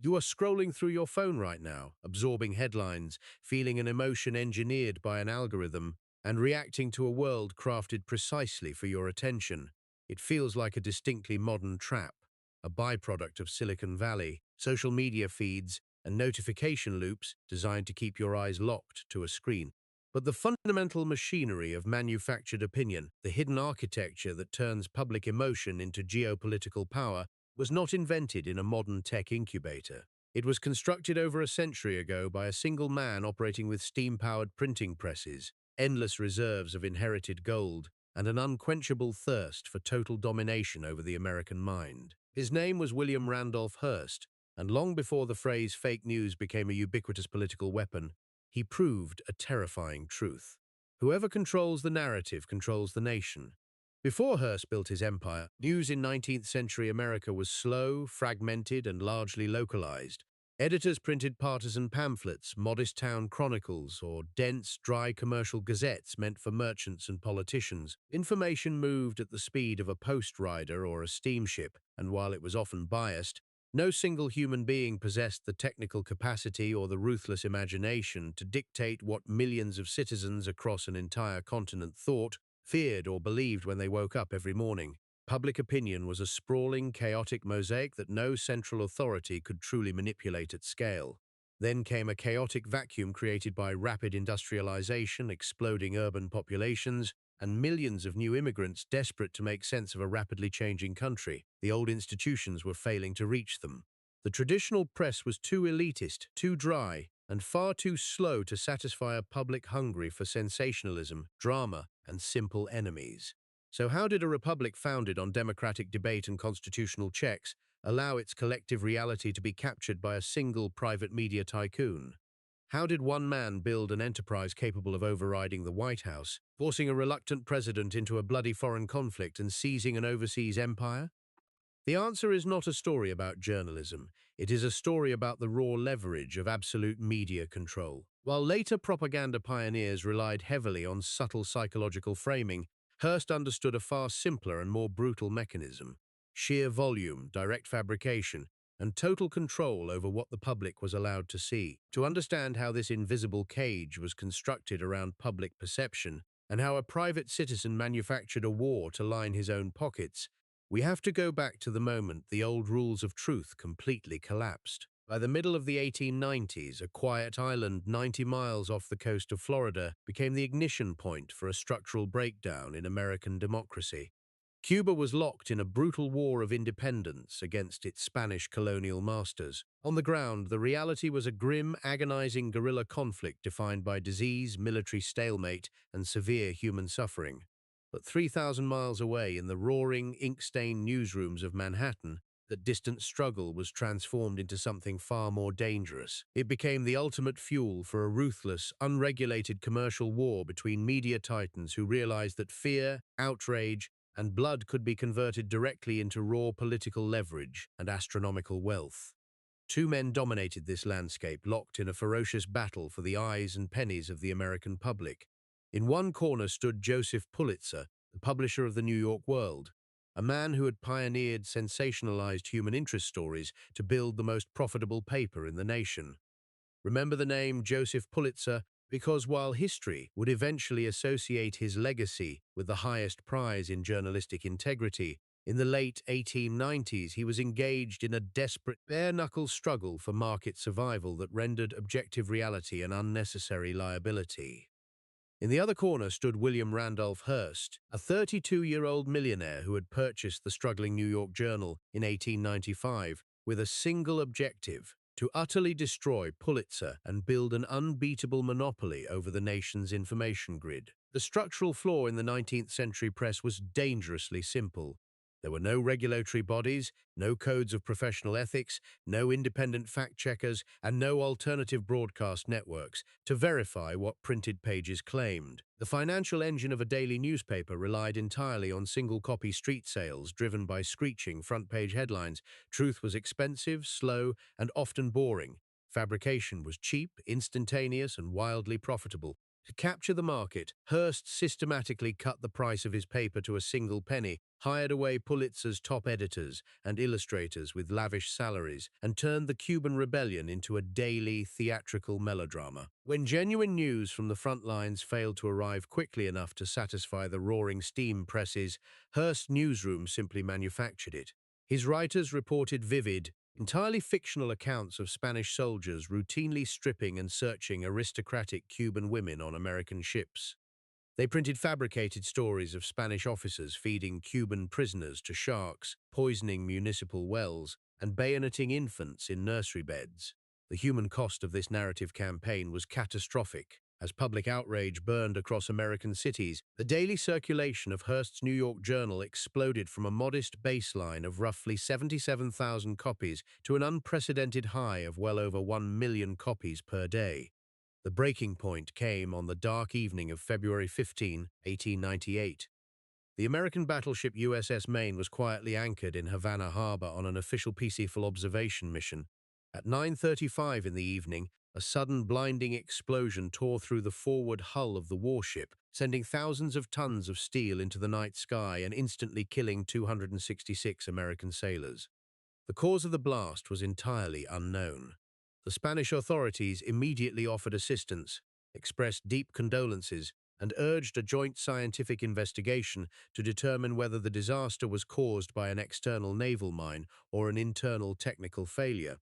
You are scrolling through your phone right now, absorbing headlines, feeling an emotion engineered by an algorithm, and reacting to a world crafted precisely for your attention. It feels like a distinctly modern trap, a byproduct of Silicon Valley, social media feeds, and notification loops designed to keep your eyes locked to a screen. But the fundamental machinery of manufactured opinion, the hidden architecture that turns public emotion into geopolitical power, was not invented in a modern tech incubator. It was constructed over a century ago by a single man operating with steam-powered printing presses, endless reserves of inherited gold, and an unquenchable thirst for total domination over the American mind. His name was William Randolph Hearst, and long before the phrase fake news became a ubiquitous political weapon, he proved a terrifying truth. Whoever controls the narrative controls the nation. Before Hearst built his empire, news in 19th century America was slow, fragmented, and largely localized. Editors printed partisan pamphlets, modest town chronicles, or dense, dry commercial gazettes meant for merchants and politicians. Information moved at the speed of a post rider or a steamship, and while it was often biased, no single human being possessed the technical capacity or the ruthless imagination to dictate what millions of citizens across an entire continent thought, feared, or believed when they woke up every morning. Public opinion was a sprawling, chaotic mosaic that no central authority could truly manipulate at scale. Then came a chaotic vacuum created by rapid industrialization, exploding urban populations, and millions of new immigrants desperate to make sense of a rapidly changing country. The old institutions were failing to reach them. The traditional press was too elitist, too dry, and far too slow to satisfy a public hungry for sensationalism, drama, and simple enemies. So how did a republic founded on democratic debate and constitutional checks allow its collective reality to be captured by a single private media tycoon? How did one man build an enterprise capable of overriding the White House, forcing a reluctant president into a bloody foreign conflict and seizing an overseas empire? The answer is not a story about journalism. It is a story about the raw leverage of absolute media control. While later propaganda pioneers relied heavily on subtle psychological framing, Hearst understood a far simpler and more brutal mechanism: sheer volume, direct fabrication, and total control over what the public was allowed to see. To understand how this invisible cage was constructed around public perception, and how a private citizen manufactured a war to line his own pockets, we have to go back to the moment the old rules of truth completely collapsed. By the middle of the 1890s, a quiet island 90 miles off the coast of Florida became the ignition point for a structural breakdown in American democracy. Cuba was locked in a brutal war of independence against its Spanish colonial masters. On the ground, the reality was a grim, agonizing guerrilla conflict defined by disease, military stalemate, and severe human suffering. But 3,000 miles away, in the roaring, ink-stained newsrooms of Manhattan, that distant struggle was transformed into something far more dangerous. It became the ultimate fuel for a ruthless, unregulated commercial war between media titans who realized that fear, outrage, and blood could be converted directly into raw political leverage and astronomical wealth. Two men dominated this landscape, locked in a ferocious battle for the eyes and pennies of the American public. In one corner stood Joseph Pulitzer, the publisher of the New York World, a man who had pioneered sensationalized human interest stories to build the most profitable paper in the nation. Remember the name Joseph Pulitzer because while history would eventually associate his legacy with the highest prize in journalistic integrity, in the late 1890s he was engaged in a desperate, bare-knuckle struggle for market survival that rendered objective reality an unnecessary liability. In the other corner stood William Randolph Hearst, a 32-year-old millionaire who had purchased the struggling New York Journal in 1895 with a single objective: to utterly destroy Pulitzer and build an unbeatable monopoly over the nation's information grid. The structural flaw in the 19th century press was dangerously simple. There were no regulatory bodies, no codes of professional ethics, no independent fact-checkers, and no alternative broadcast networks to verify what printed pages claimed. The financial engine of a daily newspaper relied entirely on single-copy street sales driven by screeching front-page headlines. Truth was expensive, slow, and often boring. Fabrication was cheap, instantaneous, and wildly profitable. To capture the market, Hearst systematically cut the price of his paper to a single penny, hired away Pulitzer's top editors and illustrators with lavish salaries, and turned the Cuban rebellion into a daily theatrical melodrama. When genuine news from the front lines failed to arrive quickly enough to satisfy the roaring steam presses, Hearst's newsroom simply manufactured it. His writers reported vivid, entirely fictional accounts of Spanish soldiers routinely stripping and searching aristocratic Cuban women on American ships. They printed fabricated stories of Spanish officers feeding Cuban prisoners to sharks, poisoning municipal wells, and bayoneting infants in nursery beds. The human cost of this narrative campaign was catastrophic. As public outrage burned across American cities, the daily circulation of Hearst's New York Journal exploded from a modest baseline of roughly 77,000 copies to an unprecedented high of well over 1 million copies per day. The breaking point came on the dark evening of February 15, 1898. The American battleship USS Maine was quietly anchored in Havana Harbor on an official peaceful observation mission. At 9:35 in the evening, a sudden blinding explosion tore through the forward hull of the warship, sending thousands of tons of steel into the night sky and instantly killing 266 American sailors. The cause of the blast was entirely unknown. The Spanish authorities immediately offered assistance, expressed deep condolences, and urged a joint scientific investigation to determine whether the disaster was caused by an external naval mine or an internal technical failure.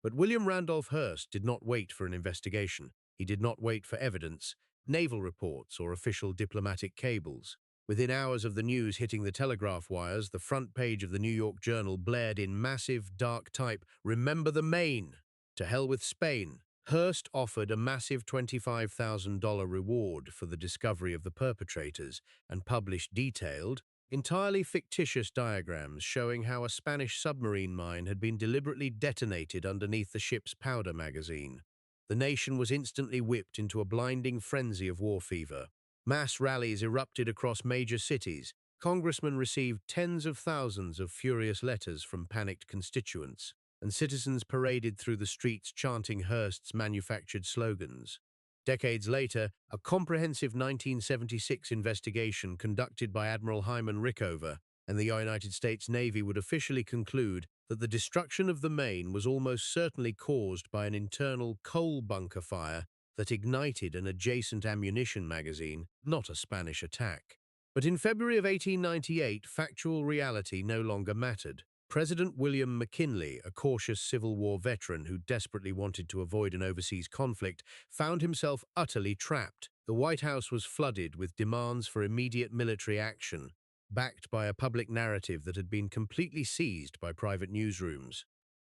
But William Randolph Hearst did not wait for an investigation. He did not wait for evidence, naval reports, or official diplomatic cables. Within hours of the news hitting the telegraph wires, the front page of the New York Journal blared in massive, dark type, "Remember the Maine! To hell with Spain!" Hearst offered a massive $25,000 reward for the discovery of the perpetrators and published detailed, entirely fictitious diagrams showing how a Spanish submarine mine had been deliberately detonated underneath the ship's powder magazine. The nation was instantly whipped into a blinding frenzy of war fever. Mass rallies erupted across major cities. Congressmen received tens of thousands of furious letters from panicked constituents, and citizens paraded through the streets chanting Hearst's manufactured slogans. Decades later, a comprehensive 1976 investigation conducted by Admiral Hyman Rickover and the United States Navy would officially conclude that the destruction of the Maine was almost certainly caused by an internal coal bunker fire that ignited an adjacent ammunition magazine, not a Spanish attack. But in February of 1898, factual reality no longer mattered. President William McKinley, a cautious Civil War veteran who desperately wanted to avoid an overseas conflict, found himself utterly trapped. The White House was flooded with demands for immediate military action, backed by a public narrative that had been completely seized by private newsrooms.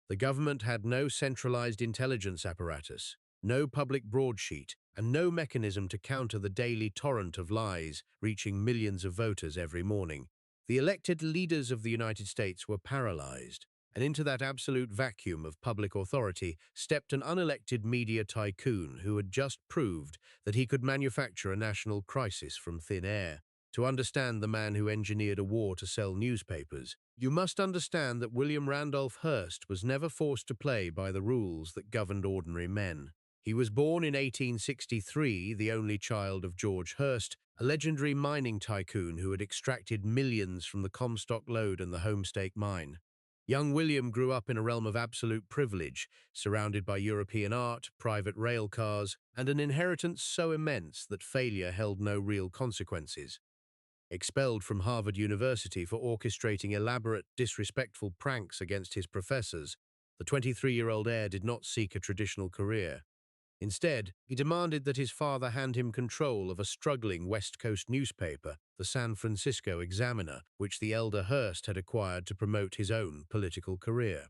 The government had no centralized intelligence apparatus, no public broadsheet, and no mechanism to counter the daily torrent of lies reaching millions of voters every morning. The elected leaders of the United States were paralyzed, and into that absolute vacuum of public authority stepped an unelected media tycoon who had just proved that he could manufacture a national crisis from thin air. To understand the man who engineered a war to sell newspapers, you must understand that William Randolph Hearst was never forced to play by the rules that governed ordinary men. He was born in 1863, the only child of George Hearst, a legendary mining tycoon who had extracted millions from the Comstock lode and the Homestake mine. Young William grew up in a realm of absolute privilege, surrounded by European art, private rail cars, and an inheritance so immense that failure held no real consequences. Expelled from Harvard University for orchestrating elaborate, disrespectful pranks against his professors, the 23-year-old heir did not seek a traditional career. Instead, he demanded that his father hand him control of a struggling West Coast newspaper, the San Francisco Examiner, which the elder Hearst had acquired to promote his own political career.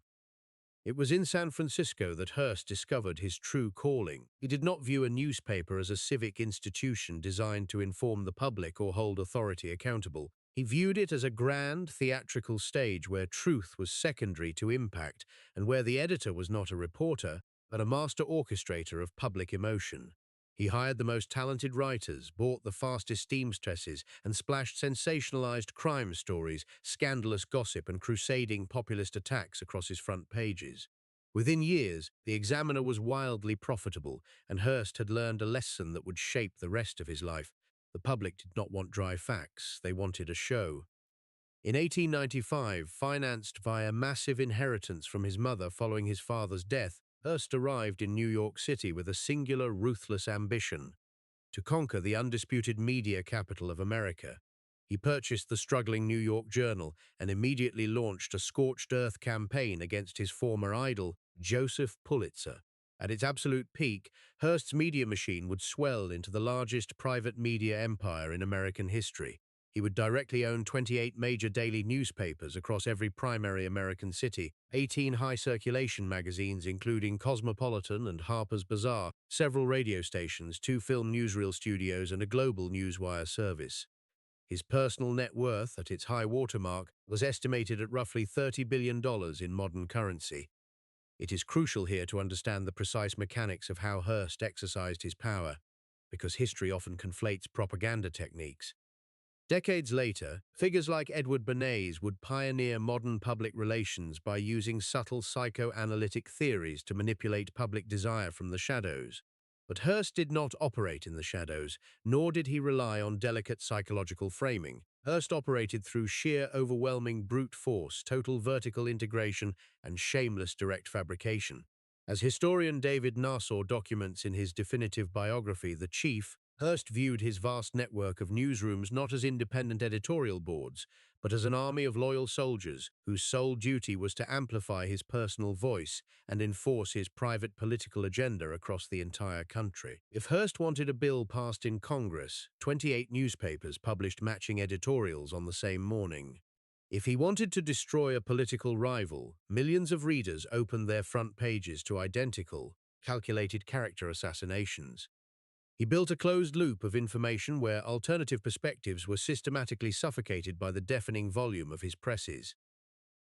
It was in San Francisco that Hearst discovered his true calling. He did not view a newspaper as a civic institution designed to inform the public or hold authority accountable. He viewed it as a grand, theatrical stage where truth was secondary to impact and where the editor was not a reporter, but a master orchestrator of public emotion. He hired the most talented writers, bought the fastest seamstresses, and splashed sensationalized crime stories, scandalous gossip, and crusading populist attacks across his front pages. Within years, the Examiner was wildly profitable, and Hearst had learned a lesson that would shape the rest of his life. The public did not want dry facts, they wanted a show. In 1895, financed by a massive inheritance from his mother following his father's death, Hearst arrived in New York City with a singular, ruthless ambition: to conquer the undisputed media capital of America. He purchased the struggling New York Journal and immediately launched a scorched earth campaign against his former idol, Joseph Pulitzer. At its absolute peak, Hearst's media machine would swell into the largest private media empire in American history. He would directly own 28 major daily newspapers across every primary American city, 18 high-circulation magazines including Cosmopolitan and Harper's Bazaar, several radio stations, 2 film newsreel studios, and a global newswire service. His personal net worth, at its high watermark, was estimated at roughly $30 billion in modern currency. It is crucial here to understand the precise mechanics of how Hearst exercised his power, because history often conflates propaganda techniques. Decades later, figures like Edward Bernays would pioneer modern public relations by using subtle psychoanalytic theories to manipulate public desire from the shadows. But Hearst did not operate in the shadows, nor did he rely on delicate psychological framing. Hearst operated through sheer, overwhelming brute force, total vertical integration, and shameless direct fabrication. As historian David Nasaw documents in his definitive biography, The Chief, Hearst viewed his vast network of newsrooms not as independent editorial boards, but as an army of loyal soldiers whose sole duty was to amplify his personal voice and enforce his private political agenda across the entire country. If Hearst wanted a bill passed in Congress, 28 newspapers published matching editorials on the same morning. If he wanted to destroy a political rival, millions of readers opened their front pages to identical, calculated character assassinations. He built a closed loop of information where alternative perspectives were systematically suffocated by the deafening volume of his presses.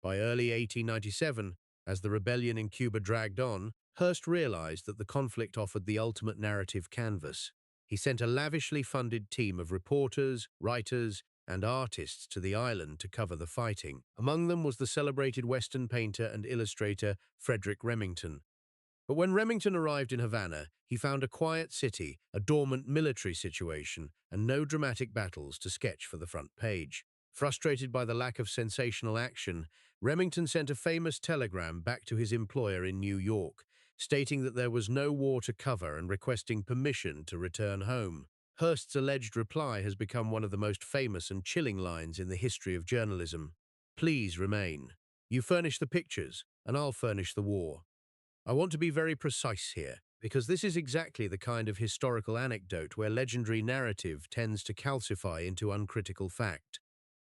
By early 1897, as the rebellion in Cuba dragged on, Hearst realized that the conflict offered the ultimate narrative canvas. He sent a lavishly funded team of reporters, writers, and artists to the island to cover the fighting. Among them was the celebrated Western painter and illustrator Frederick Remington. But when Remington arrived in Havana, he found a quiet city, a dormant military situation, and no dramatic battles to sketch for the front page. Frustrated by the lack of sensational action, Remington sent a famous telegram back to his employer in New York, stating that there was no war to cover and requesting permission to return home. Hearst's alleged reply has become one of the most famous and chilling lines in the history of journalism. "Please remain. You furnish the pictures, and I'll furnish the war." I want to be very precise here, because this is exactly the kind of historical anecdote where legendary narrative tends to calcify into uncritical fact.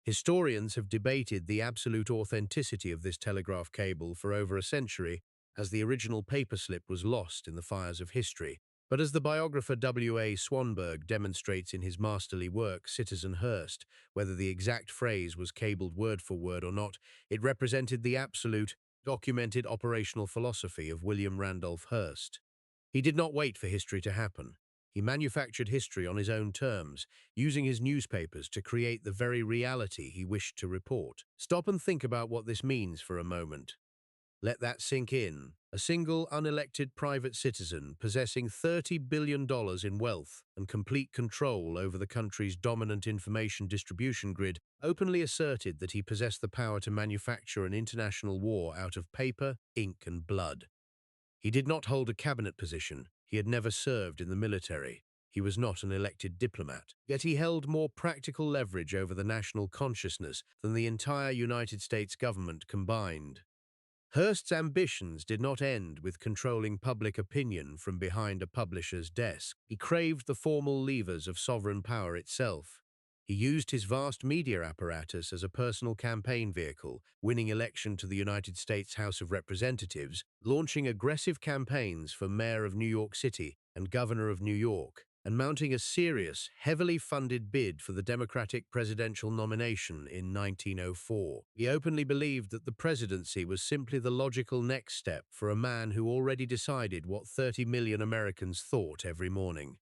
Historians have debated the absolute authenticity of this telegraph cable for over a century, as the original paperslip was lost in the fires of history. But as the biographer W.A. Swanberg demonstrates in his masterly work, Citizen Hearst, whether the exact phrase was cabled word for word or not, it represented the absolute, documented operational philosophy of William Randolph Hearst. He did not wait for history to happen. He manufactured history on his own terms, using his newspapers to create the very reality he wished to report. Stop and think about what this means for a moment. Let that sink in. A single unelected private citizen possessing $30 billion in wealth and complete control over the country's dominant information distribution grid openly asserted that he possessed the power to manufacture an international war out of paper, ink, and blood. He did not hold a cabinet position. He had never served in the military. He was not an elected diplomat. Yet he held more practical leverage over the national consciousness than the entire United States government combined. Hearst's ambitions did not end with controlling public opinion from behind a publisher's desk. He craved the formal levers of sovereign power itself. He used his vast media apparatus as a personal campaign vehicle, winning election to the United States House of Representatives, launching aggressive campaigns for mayor of New York City and governor of New York, and mounting a serious, heavily funded bid for the Democratic presidential nomination in 1904. He openly believed that the presidency was simply the logical next step for a man who already decided what 30 million Americans thought every morning.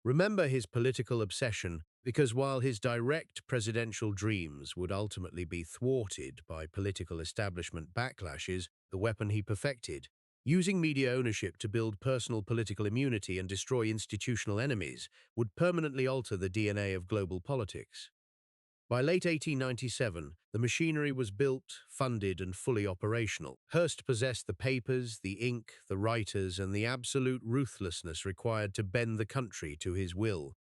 Remember his political obsession, because while his direct presidential dreams would ultimately be thwarted by political establishment backlashes, the weapon he perfected. Using media ownership to build personal political immunity and destroy institutional enemies would permanently alter the DNA of global politics. By late 1897, the machinery was built, funded, and fully operational. Hearst possessed the papers, the ink, the writers, and the absolute ruthlessness required to bend the country to his will.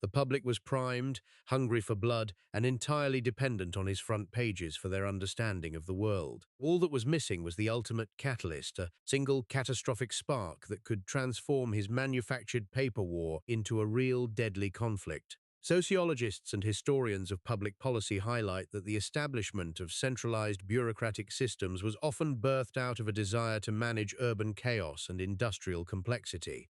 The public was primed, hungry for blood, and entirely dependent on his front pages for their understanding of the world. All that was missing was the ultimate catalyst, a single catastrophic spark that could transform his manufactured paper war into a real deadly conflict. Sociologists and historians of public policy highlight that the establishment of centralized bureaucratic systems was often birthed out of a desire to manage urban chaos and industrial complexity.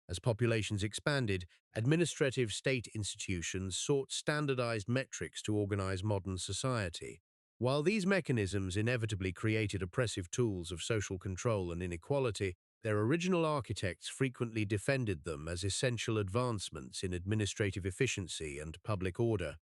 As populations expanded, administrative state institutions sought standardized metrics to organize modern society. While these mechanisms inevitably created oppressive tools of social control and inequality, their original architects frequently defended them as essential advancements in administrative efficiency and public order.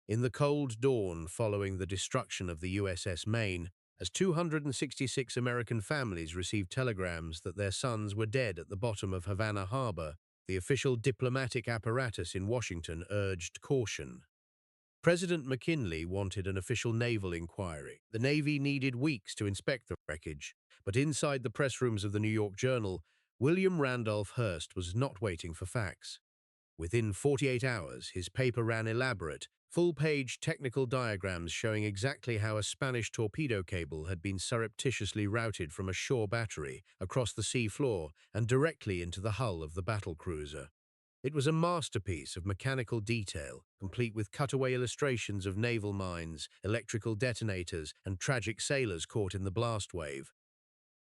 In the cold dawn following the destruction of the USS Maine, as 266 American families received telegrams that their sons were dead at the bottom of Havana Harbor, the official diplomatic apparatus in Washington urged caution. President McKinley wanted an official naval inquiry. The Navy needed weeks to inspect the wreckage, but inside the press rooms of the New York Journal, William Randolph Hearst was not waiting for facts. Within 48 hours, his paper ran elaborate, full-page technical diagrams showing exactly how a Spanish torpedo cable had been surreptitiously routed from a shore battery across the sea floor and directly into the hull of the battle cruiser. It was a masterpiece of mechanical detail, complete with cutaway illustrations of naval mines, electrical detonators, and tragic sailors caught in the blast wave.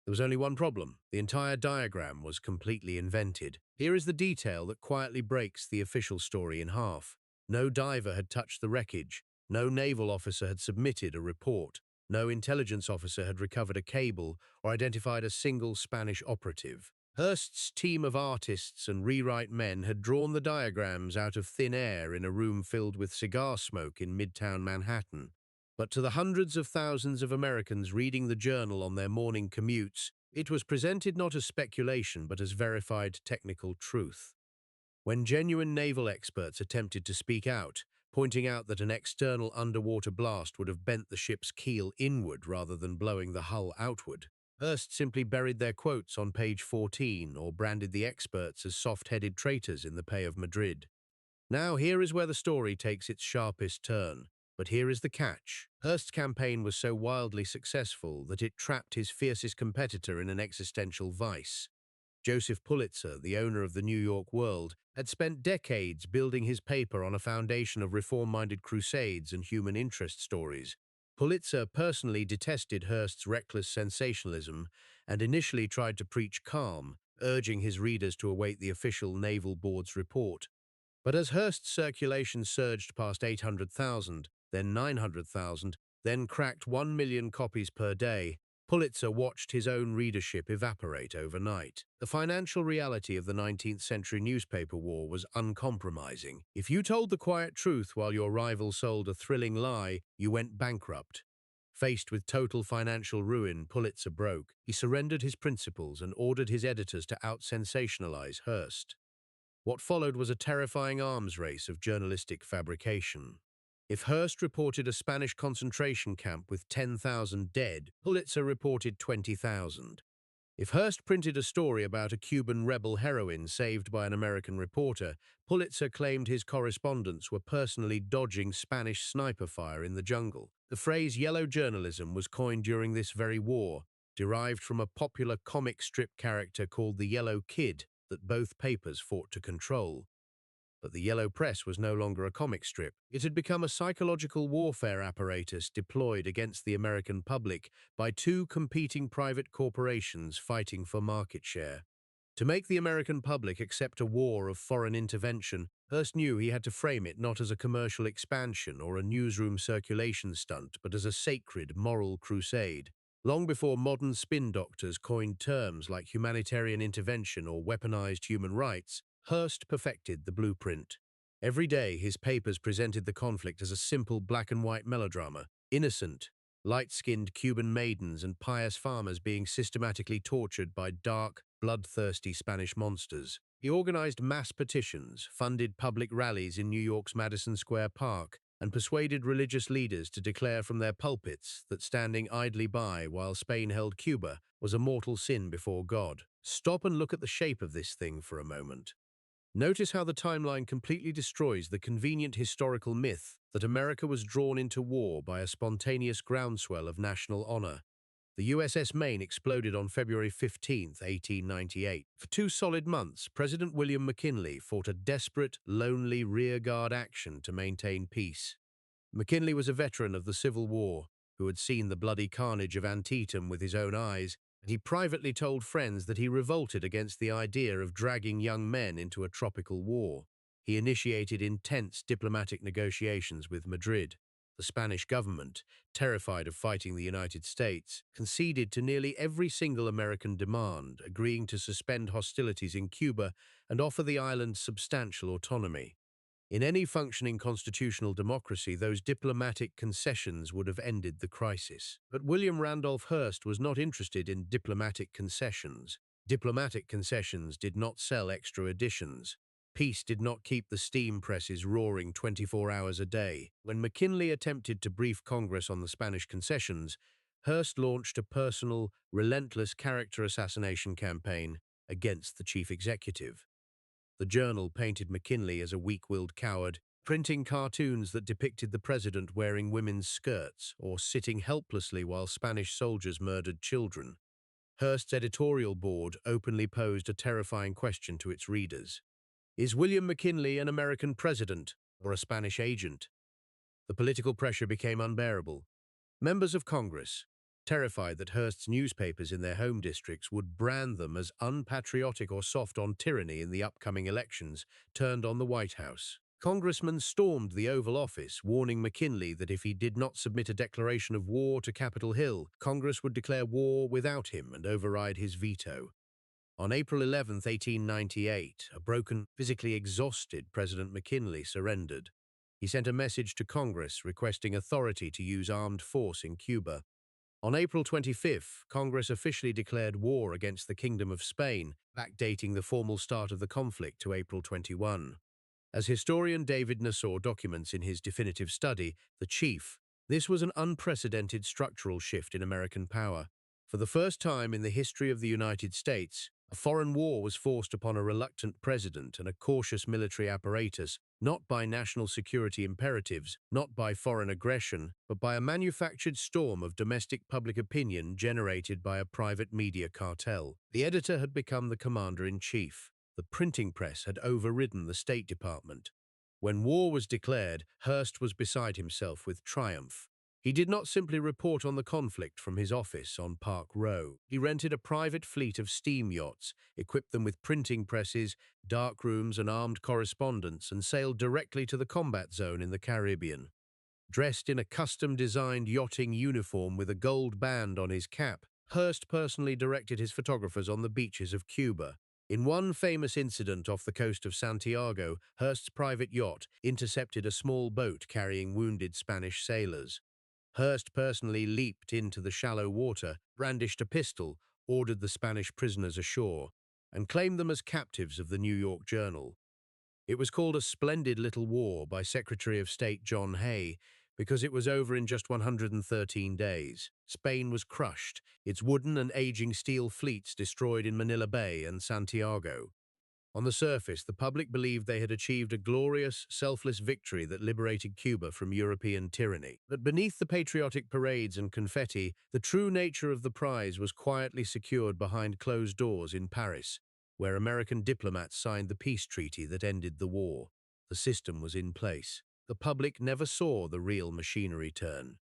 There was only one problem. The entire diagram was completely invented. Here is the detail that quietly breaks the official story in half. No diver had touched the wreckage. No naval officer had submitted a report. No intelligence officer had recovered a cable or identified a single Spanish operative. Hearst's team of artists and rewrite men had drawn the diagrams out of thin air in a room filled with cigar smoke in Midtown Manhattan. But to the hundreds of thousands of Americans reading the journal on their morning commutes, it was presented not as speculation but as verified technical truth. When genuine naval experts attempted to speak out, pointing out that an external underwater blast would have bent the ship's keel inward rather than blowing the hull outward, Hearst simply buried their quotes on page 14 or branded the experts as soft-headed traitors in the pay of Madrid. Now here is where the story takes its sharpest turn. But here is the catch. Hearst's campaign was so wildly successful that it trapped his fiercest competitor in an existential vice. Joseph Pulitzer, the owner of the New York World, had spent decades building his paper on a foundation of reform-minded crusades and human interest stories. Pulitzer personally detested Hearst's reckless sensationalism and initially tried to preach calm, urging his readers to await the official Naval Board's report. But as Hearst's circulation surged past 800,000, then 900,000, then cracked 1 million copies per day, Pulitzer watched his own readership evaporate overnight. The financial reality of the 19th century newspaper war was uncompromising. If you told the quiet truth while your rival sold a thrilling lie, you went bankrupt. Faced with total financial ruin, Pulitzer broke. He surrendered his principles and ordered his editors to out-sensationalize Hearst. What followed was a terrifying arms race of journalistic fabrication. If Hearst reported a Spanish concentration camp with 10,000 dead, Pulitzer reported 20,000. If Hearst printed a story about a Cuban rebel heroine saved by an American reporter, Pulitzer claimed his correspondents were personally dodging Spanish sniper fire in the jungle. The phrase yellow journalism was coined during this very war, derived from a popular comic strip character called the Yellow Kid that both papers fought to control. But the Yellow Press was no longer a comic strip. It had become a psychological warfare apparatus deployed against the American public by two competing private corporations fighting for market share. To make the American public accept a war of foreign intervention, Hearst knew he had to frame it not as a commercial expansion or a newsroom circulation stunt, but as a sacred moral crusade. Long before modern spin doctors coined terms like humanitarian intervention or weaponized human rights, Hearst perfected the blueprint. Every day, his papers presented the conflict as a simple black-and-white melodrama, innocent light-skinned Cuban maidens and pious farmers being systematically tortured by dark, bloodthirsty Spanish monsters. He organized mass petitions, funded public rallies in New York's Madison Square Park, and persuaded religious leaders to declare from their pulpits that standing idly by while Spain held Cuba was a mortal sin before God. Stop and look at the shape of this thing for a moment. Notice how the timeline completely destroys the convenient historical myth that America was drawn into war by a spontaneous groundswell of national honor. The USS Maine exploded on February 15, 1898. For 2 solid months, President William McKinley fought a desperate, lonely rearguard action to maintain peace. McKinley was a veteran of the Civil War who had seen the bloody carnage of Antietam with his own eyes, and he privately told friends that he revolted against the idea of dragging young men into a tropical war. He initiated intense diplomatic negotiations with Madrid. The Spanish government, terrified of fighting the United States, conceded to nearly every single American demand, agreeing to suspend hostilities in Cuba and offer the island substantial autonomy. In any functioning constitutional democracy, those diplomatic concessions would have ended the crisis. But William Randolph Hearst was not interested in diplomatic concessions. Diplomatic concessions did not sell extra editions. Peace did not keep the steam presses roaring 24 hours a day. When McKinley attempted to brief Congress on the Spanish concessions, Hearst launched a personal, relentless character assassination campaign against the chief executive. The Journal painted McKinley as a weak-willed coward, printing cartoons that depicted the president wearing women's skirts or sitting helplessly while Spanish soldiers murdered children. Hearst's editorial board openly posed a terrifying question to its readers. Is William McKinley an American president or a Spanish agent? The political pressure became unbearable. Members of Congress, terrified that Hearst's newspapers in their home districts would brand them as unpatriotic or soft on tyranny in the upcoming elections, turned on the White House. Congressmen stormed the Oval Office, warning McKinley that if he did not submit a declaration of war to Capitol Hill, Congress would declare war without him and override his veto. On April 11, 1898, a broken, physically exhausted President McKinley surrendered. He sent a message to Congress requesting authority to use armed force in Cuba. On April 25th, Congress officially declared war against the Kingdom of Spain, backdating the formal start of the conflict to April 21. As historian David Nassau documents in his definitive study, The Chief, this was an unprecedented structural shift in American power. For the first time in the history of the United States, a foreign war was forced upon a reluctant president and a cautious military apparatus, not by national security imperatives, not by foreign aggression, but by a manufactured storm of domestic public opinion generated by a private media cartel. The editor had become the commander-in-chief. The printing press had overridden the State Department. When war was declared, Hearst was beside himself with triumph. He did not simply report on the conflict from his office on Park Row. He rented a private fleet of steam yachts, equipped them with printing presses, dark rooms, and armed correspondents, and sailed directly to the combat zone in the Caribbean. Dressed in a custom-designed yachting uniform with a gold band on his cap, Hearst personally directed his photographers on the beaches of Cuba. In one famous incident off the coast of Santiago, Hearst's private yacht intercepted a small boat carrying wounded Spanish sailors. Hearst personally leaped into the shallow water, brandished a pistol, ordered the Spanish prisoners ashore, and claimed them as captives of the New York Journal. It was called a splendid little war by Secretary of State John Hay because it was over in just 113 days. Spain was crushed, its wooden and aging steel fleets destroyed in Manila Bay and Santiago. On the surface, the public believed they had achieved a glorious, selfless victory that liberated Cuba from European tyranny. But beneath the patriotic parades and confetti, the true nature of the prize was quietly secured behind closed doors in Paris, where American diplomats signed the peace treaty that ended the war. The system was in place. The public never saw the real machinery turn,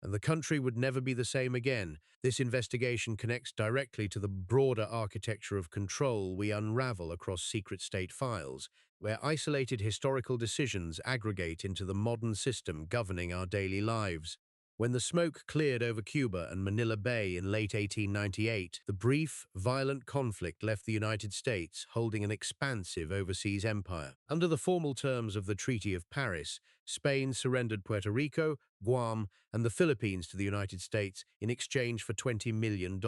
and the country would never be the same again. This investigation connects directly to the broader architecture of control we unravel across secret state files, where isolated historical decisions aggregate into the modern system governing our daily lives. When the smoke cleared over Cuba and Manila Bay in late 1898, the brief, violent conflict left the United States holding an expansive overseas empire. Under the formal terms of the Treaty of Paris, Spain surrendered Puerto Rico, Guam, and the Philippines to the United States in exchange for $20 million.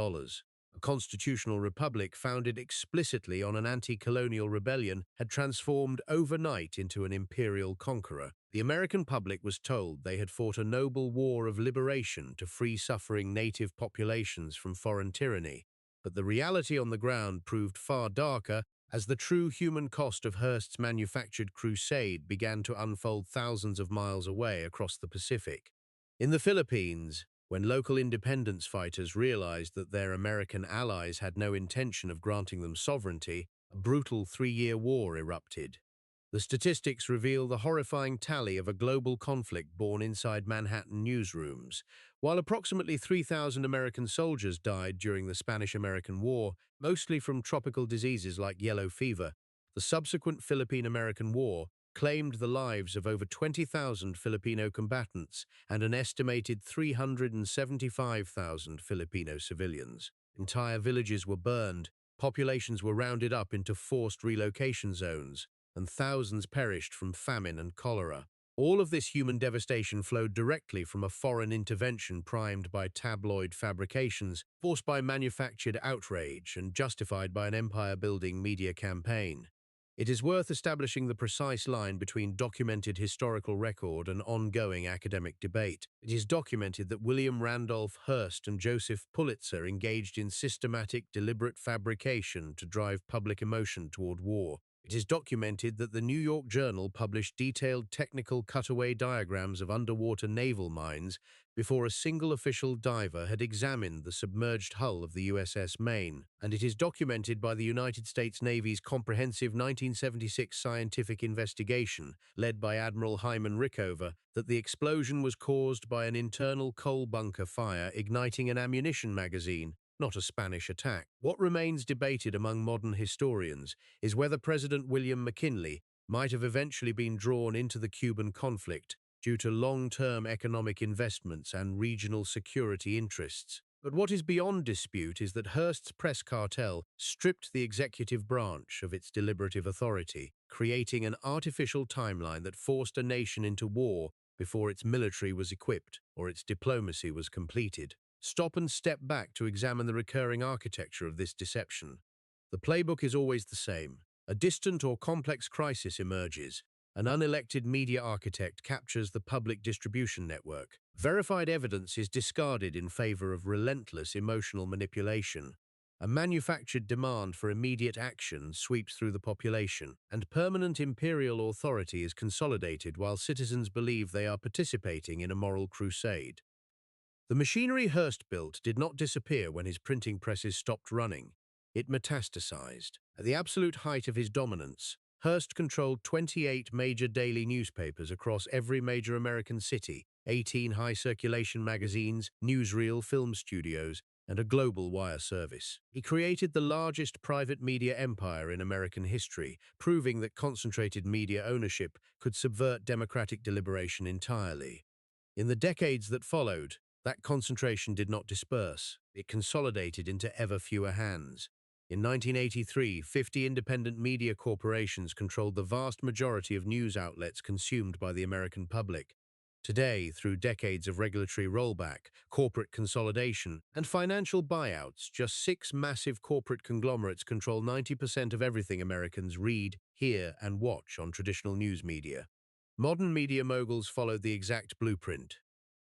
A constitutional republic founded explicitly on an anti-colonial rebellion had transformed overnight into an imperial conqueror. The American public was told they had fought a noble war of liberation to free suffering native populations from foreign tyranny, but the reality on the ground proved far darker as the true human cost of Hearst's manufactured crusade began to unfold thousands of miles away across the Pacific. In the Philippines, when local independence fighters realized that their American allies had no intention of granting them sovereignty, a brutal three-year war erupted. The statistics reveal the horrifying tally of a global conflict born inside Manhattan newsrooms. While approximately 3,000 American soldiers died during the Spanish-American War, mostly from tropical diseases like yellow fever, the subsequent Philippine-American War claimed the lives of over 20,000 Filipino combatants and an estimated 375,000 Filipino civilians. Entire villages were burned, populations were rounded up into forced relocation zones, and thousands perished from famine and cholera. All of this human devastation flowed directly from a foreign intervention primed by tabloid fabrications, forced by manufactured outrage, and justified by an empire-building media campaign. It is worth establishing the precise line between documented historical record and ongoing academic debate. It is documented that William Randolph Hearst and Joseph Pulitzer engaged in systematic, deliberate fabrication to drive public emotion toward war. It is documented that the New York Journal published detailed technical cutaway diagrams of underwater naval mines before a single official diver had examined the submerged hull of the USS Maine, and it is documented by the United States Navy's comprehensive 1976 scientific investigation, led by Admiral Hyman Rickover, that the explosion was caused by an internal coal bunker fire igniting an ammunition magazine, not a Spanish attack. What remains debated among modern historians is whether President William McKinley might have eventually been drawn into the Cuban conflict due to long-term economic investments and regional security interests. But what is beyond dispute is that Hearst's press cartel stripped the executive branch of its deliberative authority, creating an artificial timeline that forced a nation into war before its military was equipped or its diplomacy was completed. Stop and step back to examine the recurring architecture of this deception. The playbook is always the same. A distant or complex crisis emerges. An unelected media architect captures the public distribution network. Verified evidence is discarded in favor of relentless emotional manipulation. A manufactured demand for immediate action sweeps through the population, and permanent imperial authority is consolidated while citizens believe they are participating in a moral crusade. The machinery Hearst built did not disappear when his printing presses stopped running. It metastasized. At the absolute height of his dominance, Hearst controlled 28 major daily newspapers across every major American city, 18 high-circulation magazines, newsreel film studios, and a global wire service. He created the largest private media empire in American history, proving that concentrated media ownership could subvert democratic deliberation entirely. In the decades that followed, that concentration did not disperse. It consolidated into ever fewer hands. In 1983, 50 independent media corporations controlled the vast majority of news outlets consumed by the American public. Today, through decades of regulatory rollback, corporate consolidation, and financial buyouts, just 6 massive corporate conglomerates control 90% of everything Americans read, hear, and watch on traditional news media. Modern media moguls followed the exact blueprint.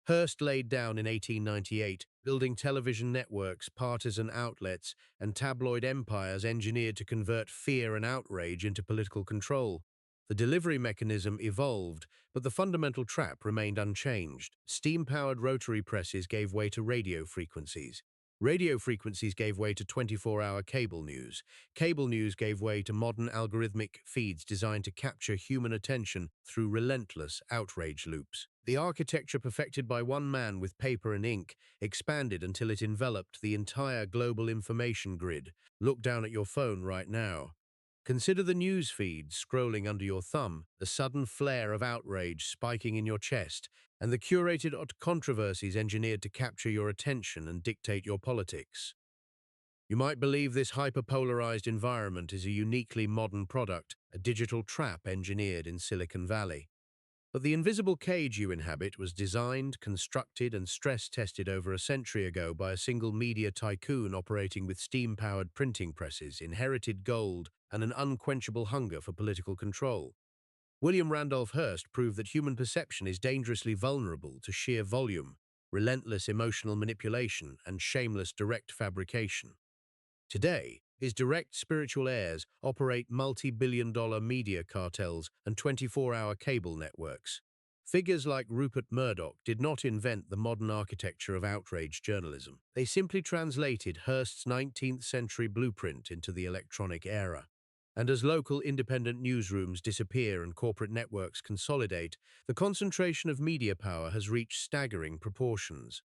Hearst laid down in 1898, building television networks, partisan outlets, and tabloid empires engineered to convert fear and outrage into political control. The delivery mechanism evolved, but the fundamental trap remained unchanged. Steam-powered rotary presses gave way to radio frequencies. Radio frequencies gave way to 24-hour cable news. Cable news gave way to modern algorithmic feeds designed to capture human attention through relentless outrage loops. The architecture perfected by one man with paper and ink expanded until it enveloped the entire global information grid. Look down at your phone right now. Consider the news feed scrolling under your thumb, the sudden flare of outrage spiking in your chest, and the curated controversies engineered to capture your attention and dictate your politics. You might believe this hyperpolarized environment is a uniquely modern product, a digital trap engineered in Silicon Valley. But the invisible cage you inhabit was designed, constructed, and stress-tested over a century ago by a single media tycoon operating with steam-powered printing presses, inherited gold, and an unquenchable hunger for political control. William Randolph Hearst proved that human perception is dangerously vulnerable to sheer volume, relentless emotional manipulation, and shameless direct fabrication. Today, his direct spiritual heirs operate multi-billion-dollar media cartels and 24-hour cable networks. Figures like Rupert Murdoch did not invent the modern architecture of outrage journalism. They simply translated Hearst's 19th-century blueprint into the electronic era. And as local independent newsrooms disappear and corporate networks consolidate, the concentration of media power has reached staggering proportions.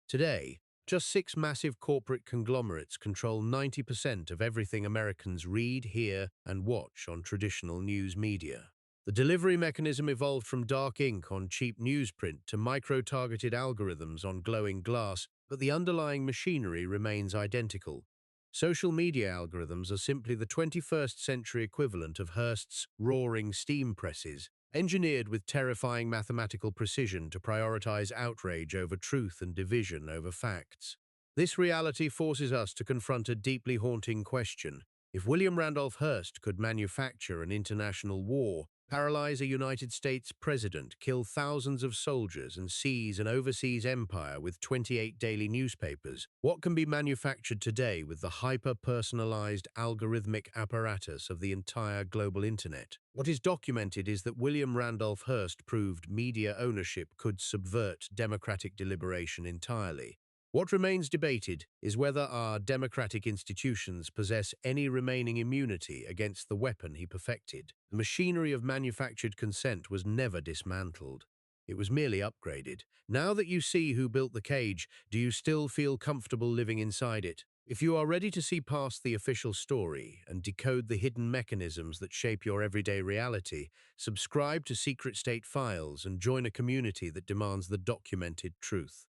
Today, just six massive corporate conglomerates control 90% of everything Americans read, hear, and watch on traditional news media. The delivery mechanism evolved from dark ink on cheap newsprint to micro-targeted algorithms on glowing glass, but the underlying machinery remains identical. Social media algorithms are simply the 21st century equivalent of Hearst's roaring steam presses, engineered with terrifying mathematical precision to prioritize outrage over truth and division over facts. This reality forces us to confront a deeply haunting question. If William Randolph Hearst could manufacture an international war, paralyze a United States president, kill thousands of soldiers, and seize an overseas empire with 28 daily newspapers, what can be manufactured today with the hyper-personalized algorithmic apparatus of the entire global internet? What is documented is that William Randolph Hearst proved media ownership could subvert democratic deliberation entirely. What remains debated is whether our democratic institutions possess any remaining immunity against the weapon he perfected. The machinery of manufactured consent was never dismantled. It was merely upgraded. Now that you see who built the cage, do you still feel comfortable living inside it? If you are ready to see past the official story and decode the hidden mechanisms that shape your everyday reality, subscribe to Secret State Files and join a community that demands the documented truth.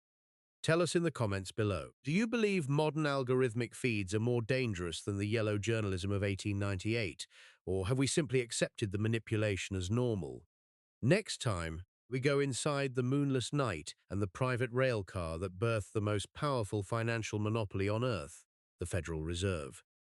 Tell us in the comments below. Do you believe modern algorithmic feeds are more dangerous than the yellow journalism of 1898? Or have we simply accepted the manipulation as normal? Next time, we go inside the moonless night and the private rail car that birthed the most powerful financial monopoly on Earth, the Federal Reserve.